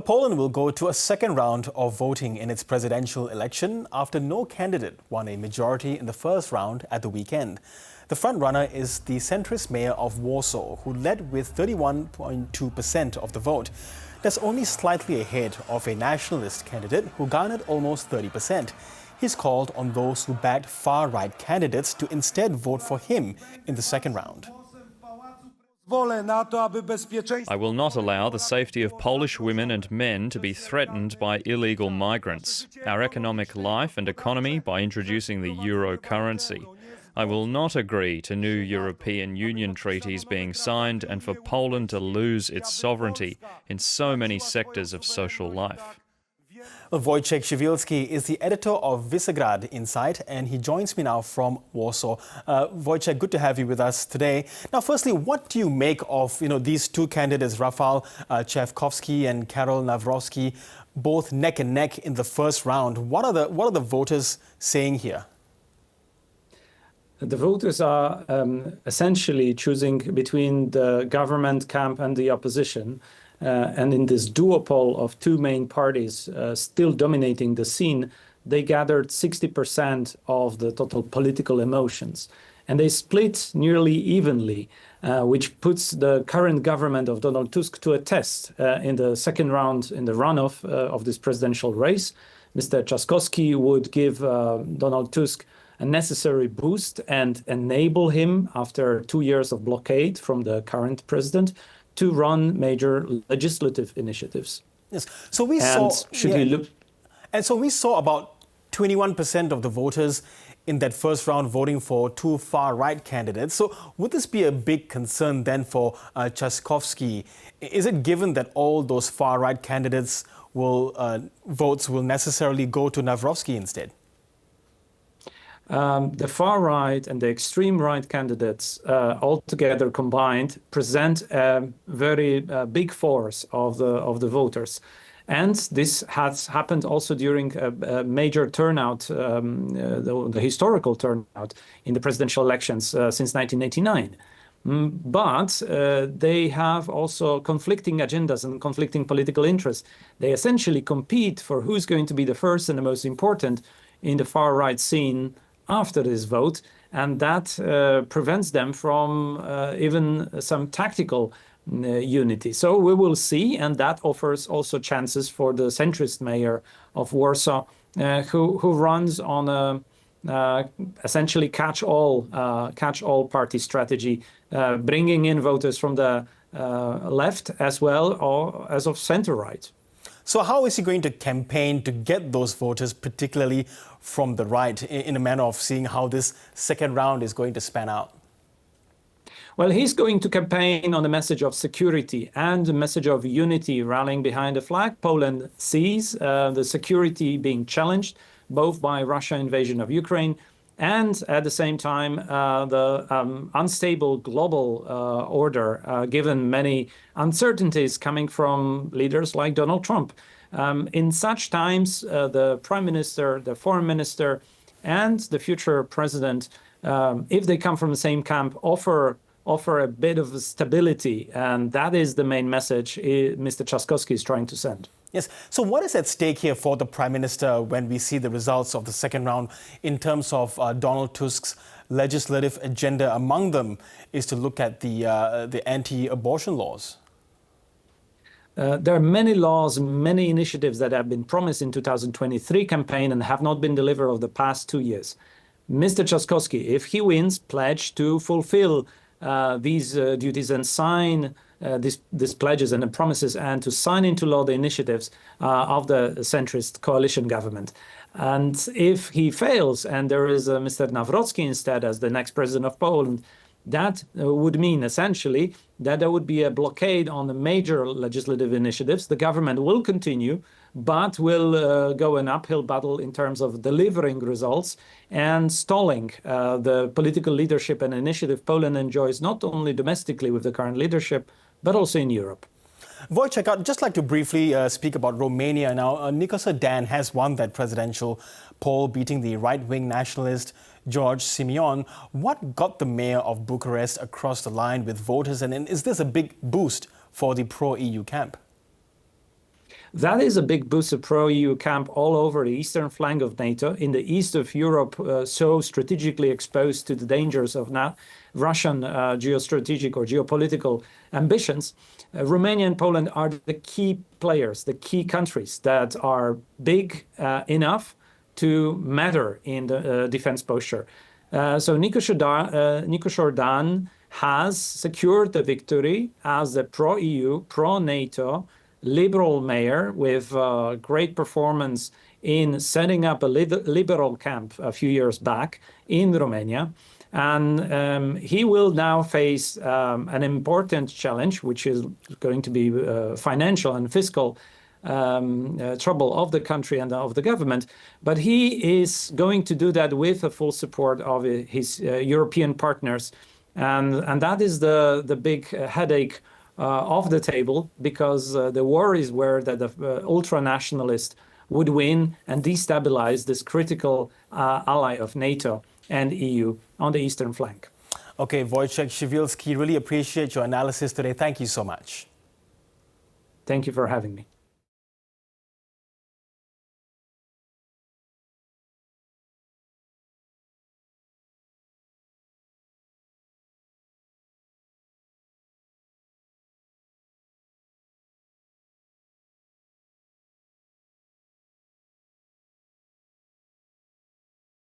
Poland will go to a second round of voting in its presidential election after no candidate won a majority in the first round at the weekend. The frontrunner is the centrist mayor of Warsaw, who led with 31.2% of the vote. That's only slightly ahead of a nationalist candidate who garnered almost 30%. He's called on those who backed far-right candidates to instead vote for him in the second round. I will not allow the safety of Polish women and men to be threatened by illegal migrants, our economic life and economy by introducing the euro currency. I will not agree to new European Union treaties being signed and for Poland to lose its sovereignty in so many sectors of social life. Wojciech Przybylski is the editor of Visegrad Insight, and he joins me now from Warsaw. Wojciech, good to have you with us today. Now, firstly, what do you make of these two candidates, Rafał Trzaskowski and Karol Nawrocki, both neck and neck in the first round? What are the voters saying here? The voters are essentially choosing between the government camp and the opposition. And in this duopoly of two main parties still dominating the scene, they gathered 60% of the total political emotions. And they split nearly evenly, which puts the current government of Donald Tusk to a test in the second round, in the runoff of this presidential race. Mr. Trzaskowski would give Donald Tusk a necessary boost and enable him, after 2 years of blockade from the current president, to run major legislative initiatives. Yes. So we saw about 21% of the voters in that first round voting for two far-right candidates. So would this be a big concern then for Trzaskowski? Is it given that all those far-right candidates votes will necessarily go to Nawrocki instead? The far right and the extreme right candidates altogether combined present a very big force of the voters. And this has happened also during a major turnout, the historical turnout in the presidential elections since 1989. But they have also conflicting agendas and conflicting political interests. They essentially compete for who's going to be the first and the most important in the far right scene after this vote, and that prevents them from even some tactical unity. So we will see, and that offers also chances for the centrist mayor of Warsaw, who runs on a essentially catch-all party strategy, bringing in voters from the left as well as of center-right. So how is he going to campaign to get those voters, particularly from the right, in a manner of seeing how this second round is going to span out? Well, he's going to campaign on the message of security and the message of unity, rallying behind the flag. Poland sees the security being challenged, both by Russia's invasion of Ukraine and at the same time the unstable global order, given many uncertainties coming from leaders like Donald Trump. In such times, the prime minister, the foreign minister, and the future president, if they come from the same camp, offer a bit of stability, and that is the main message Mr. Trzaskowski is trying to send. Yes. So what is at stake here for the Prime Minister when we see the results of the second round in terms of Donald Tusk's legislative agenda? Among them is to look at the anti-abortion laws. There are many laws, many initiatives that have been promised in 2023 campaign and have not been delivered over the past 2 years. Mr. Trzaskowski, if he wins, pledged to fulfill these duties and sign these pledges and the promises, and to sign into law the initiatives of the centrist coalition government. And if he fails and there is Mr. Nawrocki instead as the next president of Poland, that would mean essentially that there would be a blockade on the major legislative initiatives. The government will continue, but will go an uphill battle in terms of delivering results and stalling the political leadership and initiative Poland enjoys, not only domestically with the current leadership, but also in Europe. Wojciech, I'd just like to briefly speak about Romania now. Nicolae Dan has won that presidential poll, beating the right-wing nationalist George Simeon. What got the mayor of Bucharest across the line with voters, and is this a big boost for the pro-EU camp? That is a big boost of pro-EU camp all over the eastern flank of NATO, in the east of Europe, so strategically exposed to the dangers of Russian geostrategic or geopolitical ambitions. Romania and Poland are the key players, the key countries that are big enough to matter in the defense posture. So Nico Jordan has secured the victory as the pro-EU, pro-NATO, liberal mayor with great performance in setting up a liberal camp a few years back in Romania. And he will now face an important challenge, which is going to be financial and fiscal trouble of the country and of the government. But he is going to do that with the full support of his European partners. And that is the big headache off the table, because the worries were that the ultra-nationalist would win and destabilize this critical ally of NATO and EU on the eastern flank. Okay, Wojciech Przybylski, really appreciate your analysis today. Thank you so much. Thank you for having me.